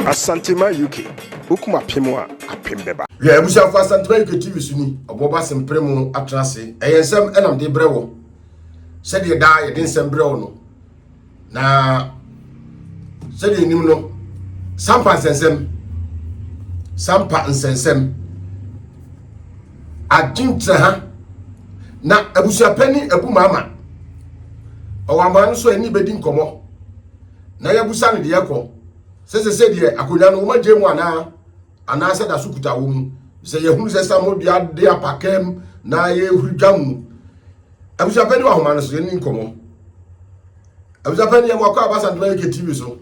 Asantema UK. Ukuma Pimwa Apimbeba. Yeah, we shall fast Asantema UK TV Suni. Oboba Sempremo Atrase. Ayensem enam de brewo. Said you die, you didn't send brewo no. Na said you no. Sampa nsensem. Sampa nsensem. Adintra ha. Na abusuapani abu mama. Owamba no so ani bedi nkomo. Na yabusa ne de yakọ. Se de akonya no ma jemu ana se da sukuta wo mu. Se yehunu se samodua de apakem na ye hurudwam. Abusuapani wa homa no so ani nkomo. Abusuapani ya mwakọ Asantema UK TV so.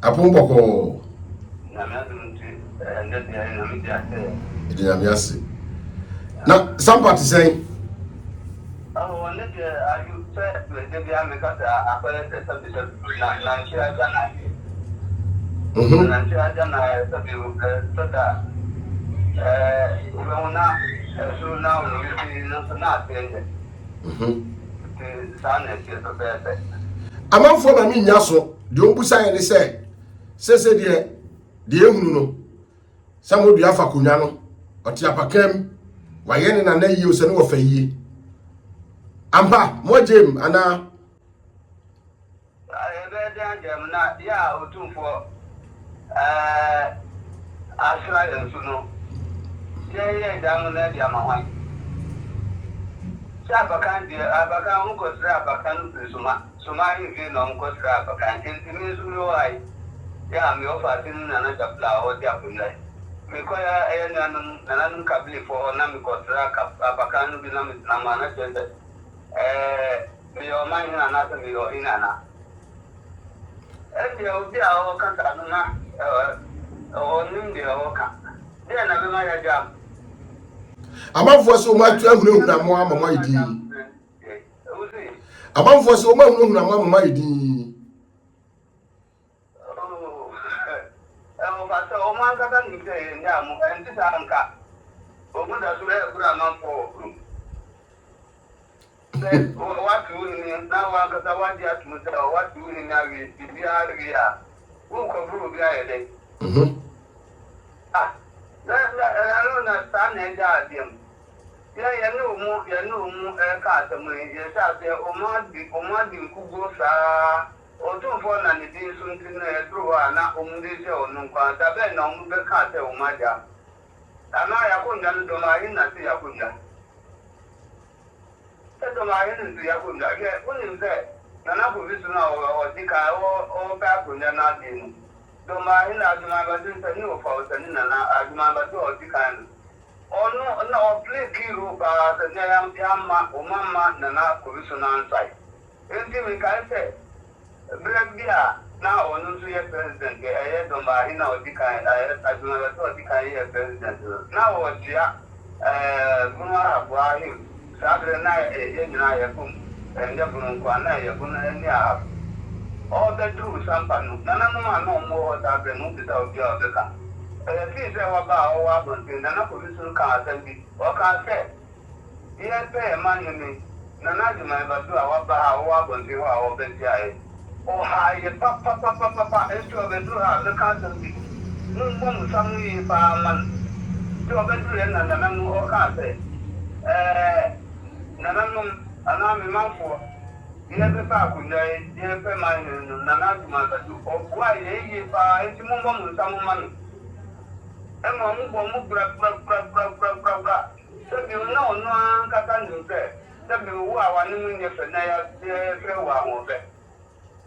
Apomboko. Na me ndeti na mi ate. Edi amiase. Na sampati sen. Oh, neti ayu se de bia me ka apere se sabi na nchira jana. Na nchira jana sabi soda una so na uni na atende. Sana ke so bebe. Amanfo na mi nya so de ombusa ye ne se de ehunu no samodua fa konya no oti apakam waye ne na yi o se ne wo fa yi ampa mo jem ana ebe de jem na ya otumfo asra yensu no ye damu na dia mahwan abakan unko sra abakan suma hivi na unko sra abakan intimi zulu ai ya mi ofa tin na japla o dia kunai mi ko ya nanun kabli fo na mi ko sra abakan bi na mana tende mi o mai na mi o ina na dia o dia o kan ta na o nim dia o kan dia na mi ma ya jam amanfo so ma tu ehunu na mo amama idi amanfo so ma ehunu na mo amama idi o man ka tan ni ke nya mo enti sa anka o mo da sure bura man po se o watu ni na wa ka sa wadi atu sa watu ni na wi bi ya o ko buru bi ya de na sa na ja adiem ya no mu ka atamu ye sa se o ma di kugo sa otumfo na ne din so ntin na edro na omudi je onu kwa da be na omu be ka te o maja ana ya ko ndan do ma yin na ti ya ko ndan te do ma yin ndu ya ko ndan ke oni nze na ko bisu na o dika o ba ko ndan na din do ma yin na juma ba din te ni o fa o te ni na ajuma ba do o dika onu na o play kiru ba te ya ma o mama na ko bisu na nsai enti mi ka se Brabia na onu so ye president ke do ma ina odika ajuma to odika ye president na o tia guna abuahi sabre na ye nyina ye kum ende bunu kwa na ye bunu ni a o the true sampa no na ma no mo o sabre no bi ta obi odika fi se wa ba o wa bon tin na ko bi sun ka asambi o ka se ye pe man ni na juma ba do wa ba o wa bon tin wa o be tia o haye papa esto be do ha le ka sambi nun mo samu pa man to be do na na mu o ka se na ana mi manfo ye be pa ku na ye pe man na tuma ba do o wa ye pa enti mo samu man e mo mu bra so bi na onu an ka ta nu se so bi wo awa ni mu nye fe na ya fe wa mo be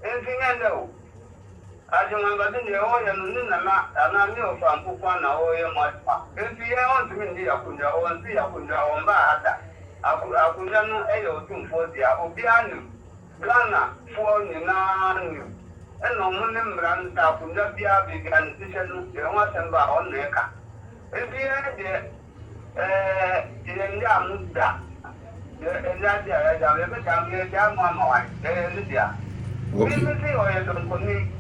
Enfinyendo. Ajuma badini o ya nuni na ana mi o fa mpukwa na o ye mwa. Enfiye on tumi ndi yakunja o nti yakunja o mba hata. Akunja no e yo tumfo dia obi anu. Ghana fo ni na anu. Eno mu ne mran ta akunja bia bi gan tishe no e wa semba on ne ka. Enfiye de ile ndi amuda. Ele dia ya be ta mi ya mwa mwa. Ele dia okay oye don koni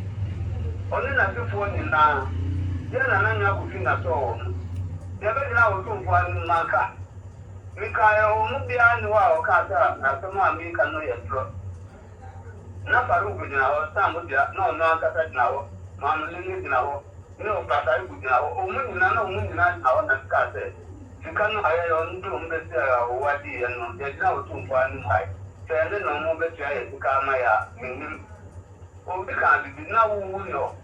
oni na sifo ni na ye na nya ku fi na so ye be na o tun fo an maka mi ka e o mu bia ni wa o ka ta na so ma mi ka no ye tro na faru gudina ho sambo dia no no akata dina ho mamlini dina ho no pasari gudina ho omunyi na omunyi na ho na kase sikano ayo ndo mbesi ya wadi no ya dina otumpo anu hai sende no mo beti ya sikama ya mimi obi kan bibi na wu no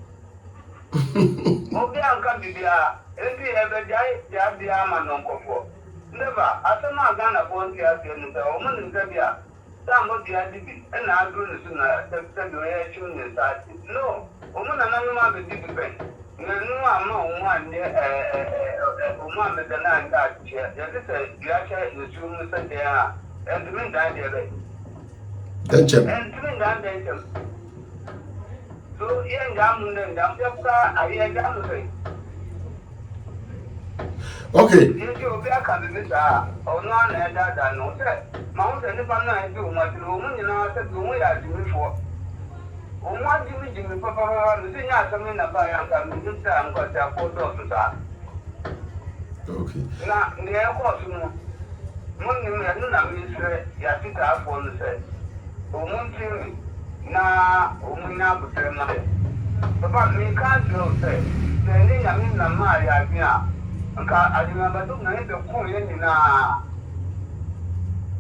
obi anka bibi a ebi ebe dia dia ma no nkofo never asema Ghana bonti ase no se omunyi ntabia sambo dia bibi na adu no so na tebe ya chu ni sa no omuna na no be bibi pen na no ama omu ande omu ameda na anda che ya se dia che no chu mu se dia endmin dan dia be Denchem. endmin dan dia so yen gamu ne ndam ya ka aye gamu se Okay. You obi aka bibi sa ono na da no se ma wo se ni pa na ebi o ma ti o mu nyina se bi o ya jimi fo o mu jimi papa no se nya asem na ba ya nka mi sa nko ta ko do so sa Okay. na ne e ko su mu mo ni me na mi se ya ti ta afo no se o mu ti na o mu na butere na papa mi ka do se ni ya mi na ma ya bi a nka adima badu na ebe ko ye ni na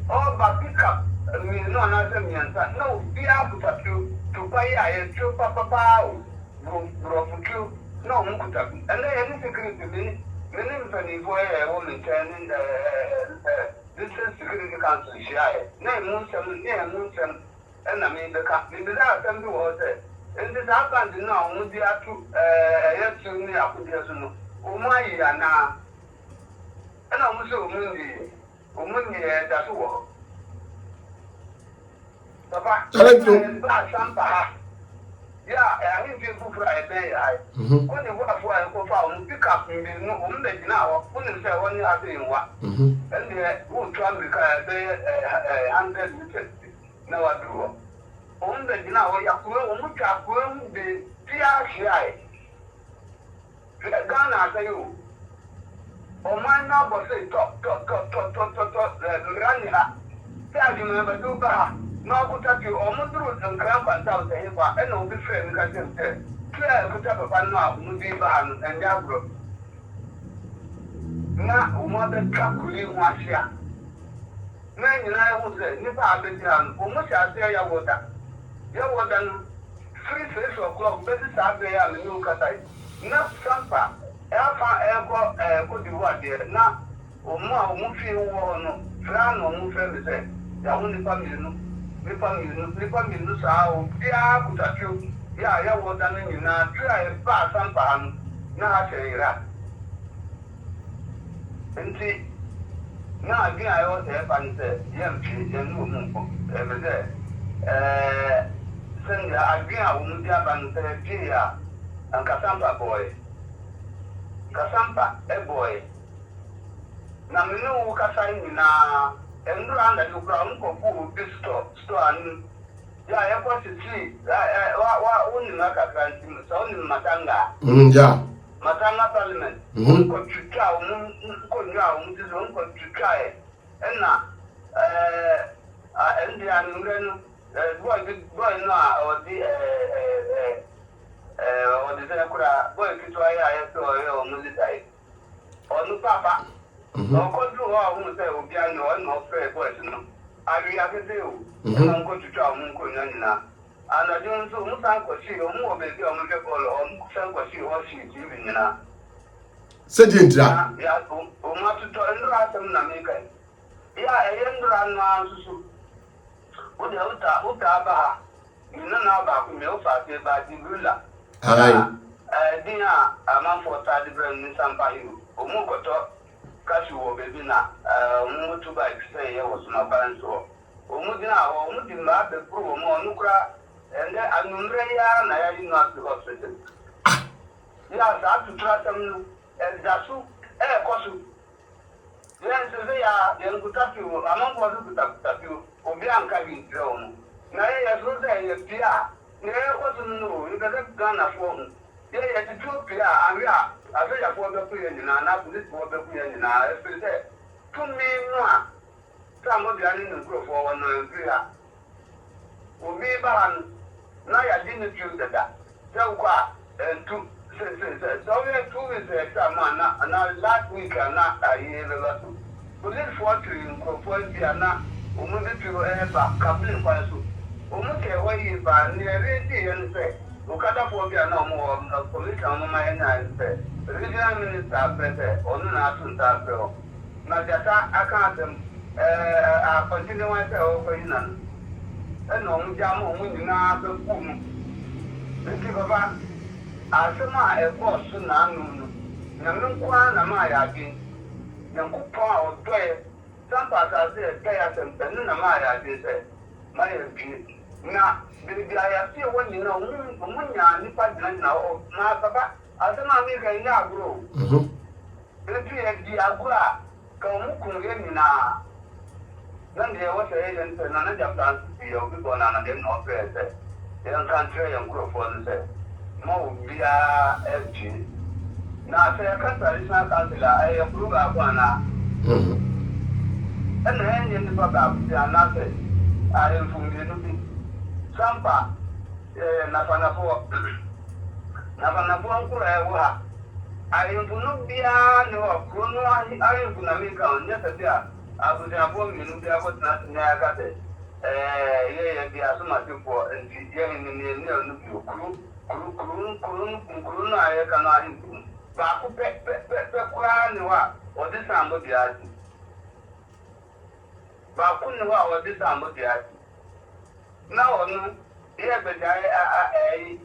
o ba pick up mi no na se mi anta no bi abuta to buy aye to papa o bro futu no mu kuta and then any security me ni fo e wo mi ten this security council share na mu nsem na mi be ka mi be da sem bi wo se ndi da band na mu di atu ye tu ni akudi so no omu ayi ana ana omu so omu ni da so wo papa ba sampa ya ahi fi fufura e be ya ko ni wo afo ayi ko fa omu pick up mi no omu be gina wo ko ni se woni ase nwa ende wo tu america be 100 meters na wa duro omu be gina wo yakuro omu ta ko omu be tia shai Ghana say you. O man na bo say to rani ha. Say you remember do ba. No go take you o mo duru nkran kwanta say kwa e na obi frame ka say. Clear go take papa no mu bi ba no and abro. Na o mo be kakuli ho ahia. Na nyina e ho say ni ba be dia no o mo sha say ya woda. Ya woda no 3 o'clock be say be ya no ka sai. Na sampa ko di wa de na o mu fi wo no fra no mu fe be se ya hu ni family sa o dia kutachu ya wo da na nyina try ba sampa no na ha ira enti na agi ayo se pa ni se yem chi je nu mu ko e be se sen ya agi a wo mu dia ban se ti ya and Kasampa boy. Kasampa boy. Na minu kasai na endu anda you ground ko fu store an ya ya ko ti wa uni na ka granti so ni matanga. Ja. Matanga parliament. Ko tuka ko nya ti so ko tuka na endi an ngenu boy na o di o de se kura boy kitu aya to yo mulidai onu papa o ko du o mu se obi anu o no fe boy no ari akete o na ko tutu a mu ko nyanyina ana de nso mu san ko si o mu o be bi o mu fe bolo o mu san ko si o si ti bi nyina se di ntra ya o ma tutu ndu atam na me kai ya e ndu anu asusu o de uta ba ni na ba ku me o fa te ba di rula Dina amanfo tadi brand ni sampa hiru omu koto kashi wo bebi na omu tuba ikise ye wo suma balanso omu dina omu dimba be pro omu onukra ende anumre ya na ya inu at hospital ya sa tutra tam dasu kosu yen se ya yen kutafi amanfo du kutafi obi anka bi ndre omu na ye so se ye pia ne ko no you ga Ghana for ye ti tu pia awia ya for be ku ye na police for be ku ye na e se tu mi no a ta mo bia ni no gro for won no pia obi ba na ya di ne tu dada se kwa tu se so we 2 weeks exam na last week na ayi le so police for to for dia na omu de tu ba kabli kwa so omu ke wa yi ba ni re di yen se okada for dia na omu police omu ma yen na se regional minister president onu na atunta pro na jata aka dem a continue wa se o ko ina ena omu jamu omu nyina be kum nti baba asema eko so na anu na nkwa na ma ya gi na nkupọ a odoye sampa sa se ya sempenu na ma ya gi se ma ya gi na bibi ya si woni na omu nya nipa na o na baba asema mi ka nya agro nti e di agura ka omu kunge ni na nande wo se yen se na ja plan si yo bi bona na dem no fe se yan country yan group for se mo bia FG na se ka traditional council ay approve akwana ena yen ni baba bia na se ay fungi no bi sampa na fanafo nkura e wo ha ay funu bia no krono ay funu mi ka onye se bia abuja bo mi no bia bo na ya ka se ye bia so ma ti po nti ye ni no bi kuru na ye ka na hin ba ku pe kura ni wa odi sambo bia ti ba ku ni wa odi sambo bia ti na onu ye be dai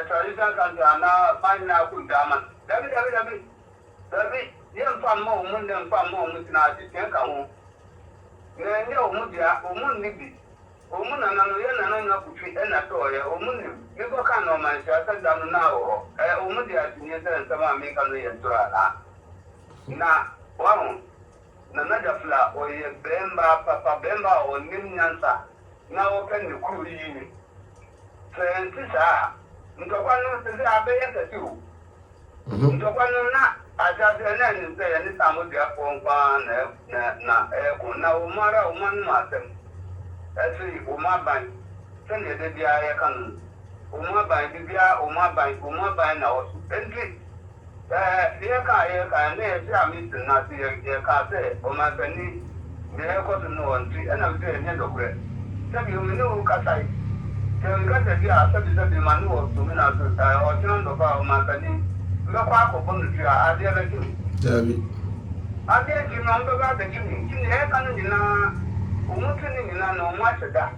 traditional country na ban na ku dama dabi ye mfa mo mu ne mfa mo mu tina ti ken ka ho ne ne o mu dia o mu ni bi o mu na no ye na na ku fi na to ye o mu ni mi ko ka no man sha ta da na o o mu dia ti ne ta ma mi ka no ye tura na wa mo na da fla o ye bemba papa bemba o nim nyansa na o pen ni ku yi ni se sa ndokwa no se abe ye ta ti o ndokwa no na aja se na ni se ni samu dia pompa na ko na o mara o man ma tem esi o ma ban se ne de dia ya kan o ma ban bia o ma ban na o enti ye ka ne se ami na se ye ka se o ma tani ne ko no onti na se ne dokre se bi o ne o ka sai se ga se dia se bi manu o to na so o tin do ba o ma tani ngakwa akụkụ ntu a adịghị gị Dabi. adịghị na mbaba da gị ni e kan ni na umutu ni na no mwachida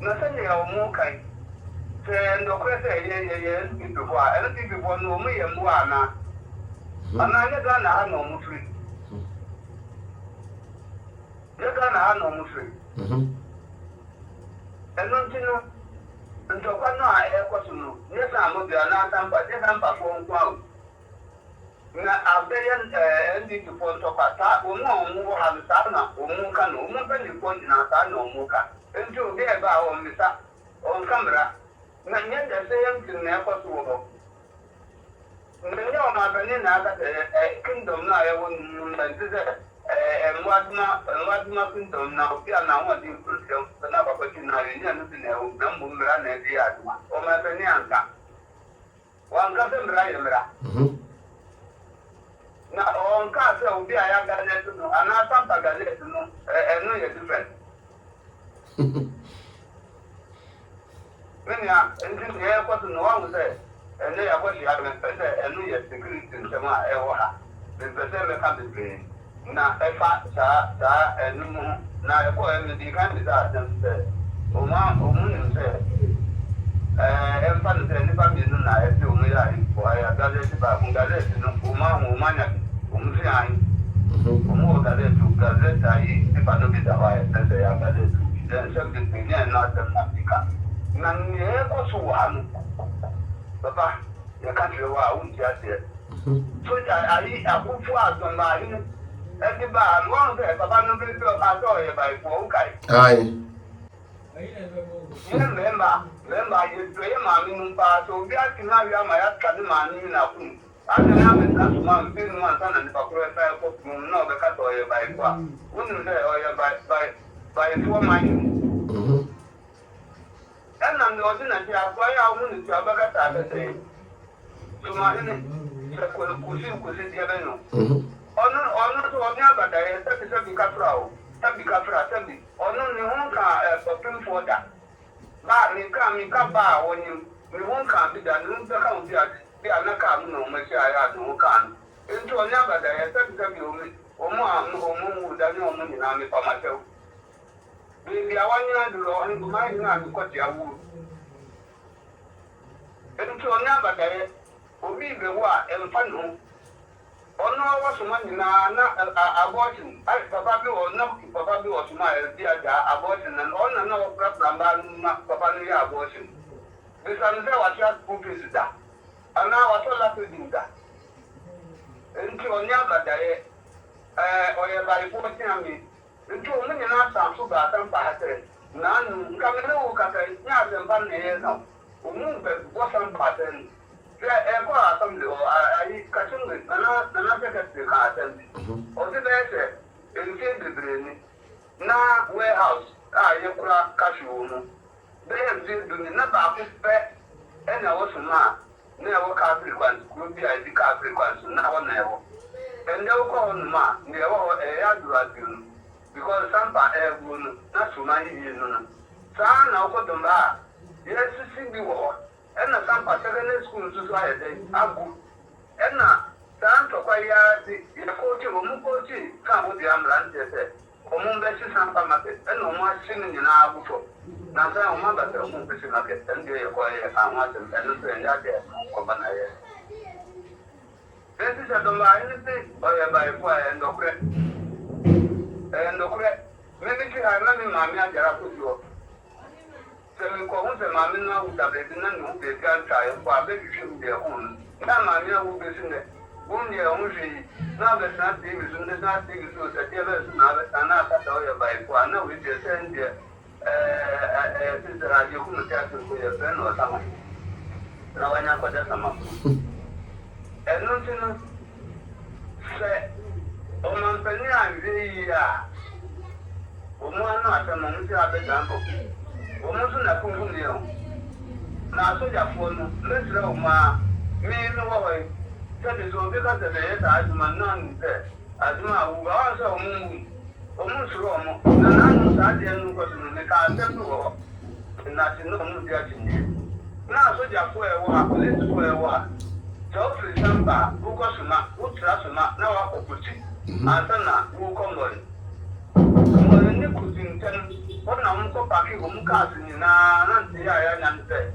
na sanye ya umukai se ndokwe se ye bifo a ene bifo no mu ye mu ana ana ga na ha no mufri ye ga na ha no mufri eno ntino ndokwa no a e kwasunu ye sa mo bia na tampa je tampa fo nkwa na abeyan ndi to ponto pata omo ha sa na omo ka no omo pe ni ponti na sa na omo ka nti o de ba o misa on kamera na nye de se yam tin na ko so wo nyo ma be ni na ka kingdom na ye won na ntize mwaduma kingdom na o pia na won di problem na ba ko tin na ye ni anu tin na o na mo mra na di aduma o ma be ni anka wanka be mra ye mra na on ka se obi aya ganet no ana tampa ganet no eno ye different when ya engine ye ko no wa se eno ya ko ya be se eno ye security ntema e wo ha be se me ka be na e fa sa eno mu na e ko e di kan di da se o mu ni se e fa se ni ba mi no na e se o mu ya ko ya ganet ba mu ganet no o ma nya umzi ai umu gazeti ai ipano bidawa ese ya gazeti then something thing na the Africa na nie ko suwanu baba ya country wa unti ase so ja ai akufu azoma ai e ba no se baba no bi so aso ye bai ko kai Ai. Lemba ye ma mi numpa so bi akina wi ama ya kadi ma ni na ku ana ya me ka suma mpe no ansana ni pakro e fa ko no be ka to ye bai kwa unu le o ye bai to man and I'm the ordinary. I want to have a Saturday. So my cousin, to but I said to be Capra, Tabi, or no, you won't come for that. But me come bar when you won't come to that, no, the county, they are not coming, no, much I no can. Into another day, I said to you, or more than no money for myself. Baby, I want you to go and mind not what you would. Into another day, or me the war and fun. Oh no, what's money now? Abortion. I probably or not, probably was my dear abortion and all no problem, probably abortion. This is what you have to do that. And now I told her to do that. Into another day, or by 14 me. Into a million answers to that and pattern. None coming over, yes, and one year now. Who wasn't pattern. I catch with another carton. Or the better, in the brain. Now, warehouse, you crack cashew. They have been not about this pet, and I was a man. Never consequence, could be a consequence, now never. And they'll call ma, never a yard because some air would not to my ear. Son, I'll put them back. Yes, see the war. And the some secondary school society are good. And now, time to acquire the coaching or coaching, come with the ambulance, or Mumbesi Sampa market, and no more singing in our book. Now, I remember the Mumbesi market, and they acquire a much and that there, Cobanaya. This is a domain by fire and the and the maybe I remember my mother. Seven calls a mammy now with a baby and the grandchild for a baby should be a home. Now, my mother will be in it. 1 year only. Now, the not thing is not things to the dealers now, and after by one. Now, we just send you sister, you couldn't tell to your friend or someone. Now, I know what that's a and nothing say, oh, my penny, I'm very. Oh, no, not a moment, I bet I'm almost not a now, so your phone, let's go, ma. Me, no way. That is all because of the I do my none there. I do my also almost wrong. And I know I didn't go to the car, and not to know the now, so your four, let's go a walk. So, for example, who goes to my who trust now I put it. And then who come on. What I'm so packing home casting in Nancy, I am there.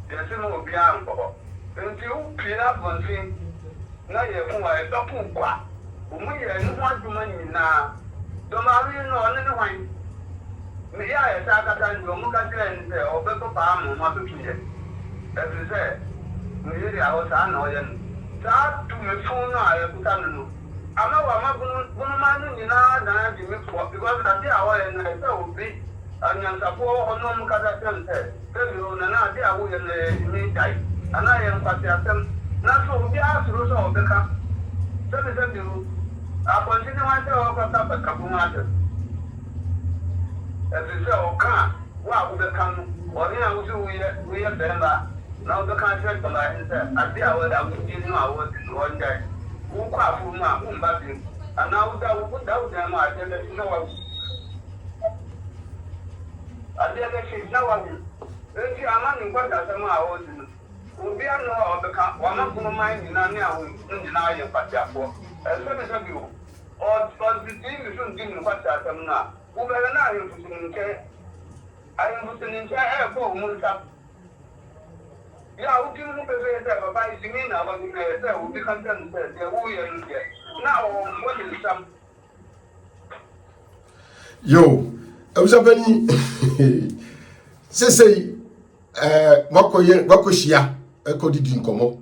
There's no beyond for. Until clean up one thing. Now you're a double quack. We are not money now. Don't marry no anyone. May I attack at time to Muka or Pepper Palm or Matuki? As you said, maybe I was annoying. Start to my phone, I put on. I know I'm not going to know because I did our and I will be. And I'm support on no Kazan said, tell you, and I did away in the midnight. And I am Patriatum. Not so we asked Rosa of the camp. Tell me that you are continuing myself up a couple matters. As you say, oh, can't. What would come? Or we are there. Now the contract of my answer. I did what I would give you. I was in 1 day. Who quite for my own baby. And now that we put out them, I tell you no. I dare say no one. Then you are not in what I am out. We are no of the camp. One of the mind in our now in deny your patio. As soon as you or the team is soon giving what I am now. Who are not in care? I am putting in chair for Munsa. Yeah, who can look at that by singing about the will be content that they will get. Now, what is some? Yo, I was a penny. Say, Wakoshia, a coded in Como.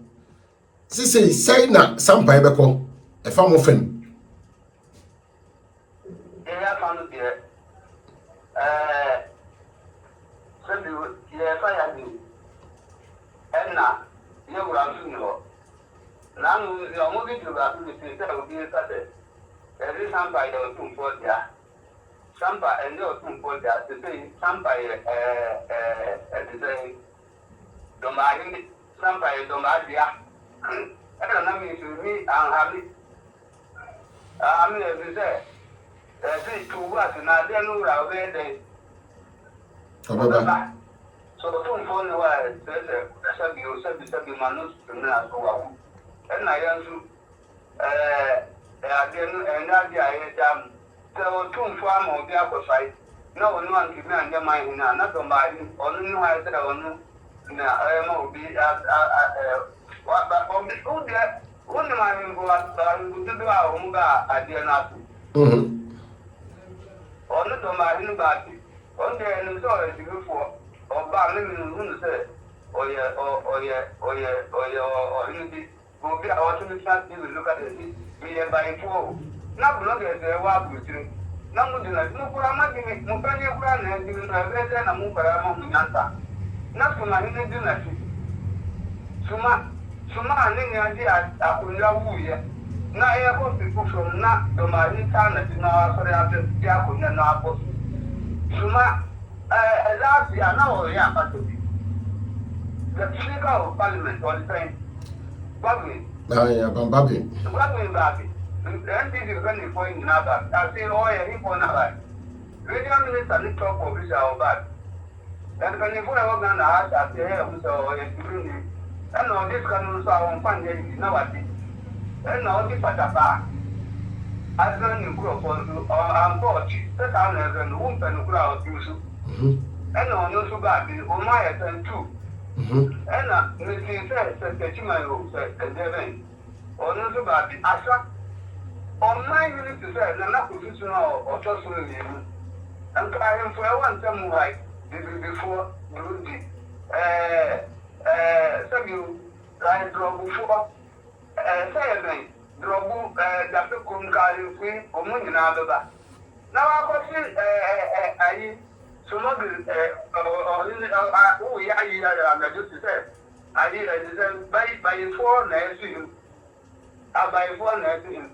Say, na some Bible, a farm of him. Yeah, I found it. So, yes, I do. And now, you will answer no. Now, you are moving to that with the will be a Saturday. There is some by the 2 4 years. Sampa and your two for that to say Sampa design Domari, Sampa Domaria. I don't know if you meet and have it. I mean, as you say, these 2 words and I don't know how they. So the phone was Sabi Manus to me as well. And I answer, and I jam. So 2 farm of the upper side. No one can man your mind, not on my only I said on I am be what but on the good yet. One of my go to do our own I dare not. On the Domain Bati. On the end so as you for or Barnum say, or you will be our to look at it. Me and by 4. Not blood as they walk with you. Not no Kurama, Mupani Kuran, and you will have read a Mukarama Yanta. Not to my dinner. Suma, and then idea Akuya Wuya. Now I have people from not to my internet in our sorry after Yakun and Apos. Suma, last year now, yeah, but the Speaker of Parliament on the same. Bobby. Bobby. And this is very point in Abba. I say, oh, yeah, he won't have it. Radio Minister, the top official of that. And when you put a organ, I say, hey, so it's really. And all this can also on Sunday, you know what? And all this at a bar. As long as you grow for you, or I'm bought, set down as a womb and crowd, you should. And on your sugar, or my attend too. And Mrs. says, that you might go, said, and then, or no sugar, Asa. On my unit to say, the not professional or just and I am for one time like this is before Burundi. Some you like drop before say drop Dr. Kumkari Queen or Munina. Now I was I some of I just said I did by 4 nursing. I buy 4 nursing.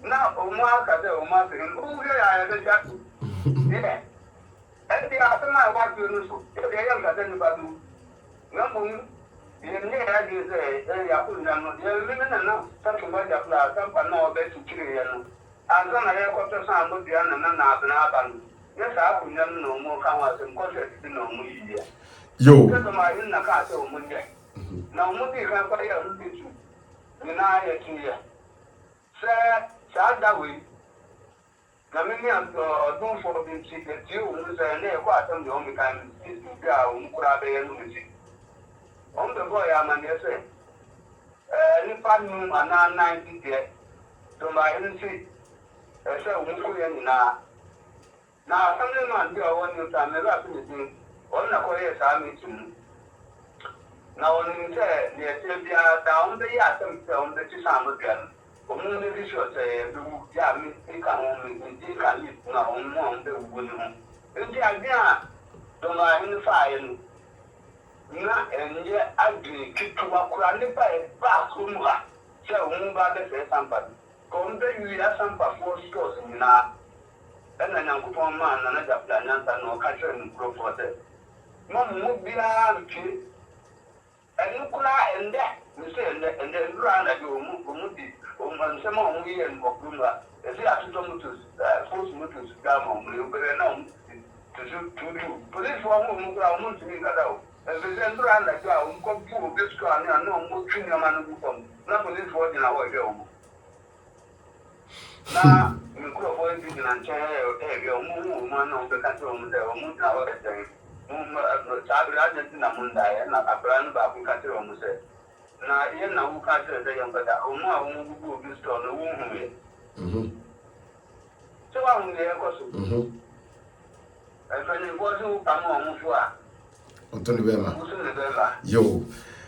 Now, Omar Kata Omar, who I have a chat. Yeah. And the after my wife, you know, the young Katan Badu. No, you never is a Yapun, you're living enough, something about your flower, some are no best to kill you. And then I have got to sound with the Anna. Yes, I will never know more come and contract to know me. Yo, my in the castle Monday. Now, Monday can buy a little bit. You know, I hear. Sir, that way. The many of don't for the secret, you will say, quite some the only kind is to go and grab a lunacy. On the boy, I'm an essay. Any partner and 90 yet. To my agency, so we now. Now, something man do I want you to never finish on the Korea's army soon. Now, when you say, they are down the Yatum film that is on the gun. Community should say, Yami, think I live now on the woman. And the idea, don't mind fire. Not and yet I keep to walk around by a bathroom. So, Mumba, say somebody. Come there, you have some 4 stores in now. And then I'm going man another plan and no catcher and grow for them. Mom would be a kid. And you cry and that, you say, and then run at your movie. Some of we and Mokumba, as they are to force motors down on you, but I know to do. Police for whom we are not doing that out. As they then run like that, we come to this car and no more junior man who come. Not police for in our home. Now, you could avoid being a chair, your moon of the country on the moon tower. Argentina Munda and a brand back in country on the set. Now, you know, who can't say the young, but I won't be stolen a woman. So I'm there, also. And when it was who come on, Anthony Bema. Yo,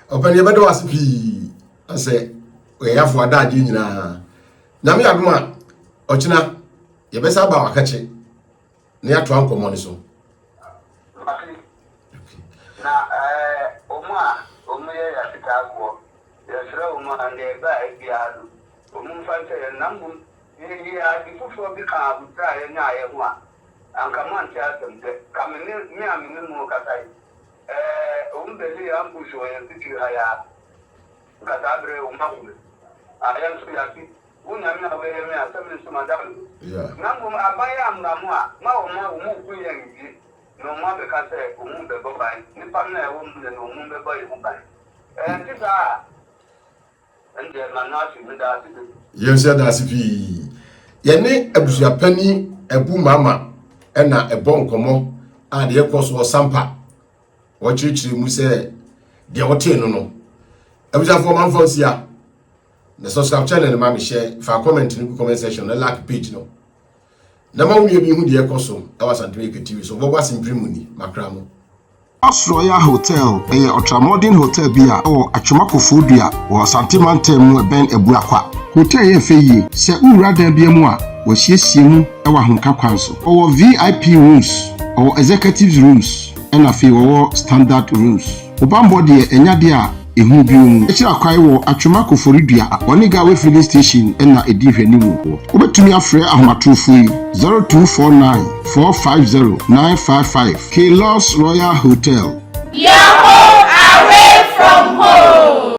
open your door as P. I say, we have for that, you know. Nami Agma, Ochina, you best about a catch it near to Uncle Moniso. Now, Oma, Omea, Chicago, there's Roma and their bag, Yadu, Omun Fanta and Namu, here, before the car would try and I am one. anka man tia semte kamene me amene mu kasai umbeli ambush wa yanziki haya katabre umakume ayan su yaki unya mi awe me asemi su madam nangu abaya amramwa ma umu kuyengi no ma be kase umu be bobai ni pamna e umu no umu be boy ubai tisa ende manasi meda sibi yense da sipi yene abusua pani ebu mama ena ebo nkomo a de ekoso sampa wo chirichiri mu se de wote no abusua for man fonsia na subscribe channel ma me share fa comment in the comment section na like page no na ma wuni bi hu de ekoso e wasantwe TV so bobo asimprim ni makramo Royal Hotel, a ultra-modern hotel bia or Achumakofo dua or Santimante mu ben ebuakwa. Hotel ye feye, se ura da bia mu a, wo hiesie mu e wa honka kwan so. Or VIP rooms or executive rooms, and afi wo standard rooms. Obambo de enya de a ehu bi mu. Ekira kwai wo Achumakofo dua, Oniga we filling station na edi hwani mu. Obetumi afre ahomatrofo yi 0249 450 955 Kalos Royal Hotel. Your home away from home.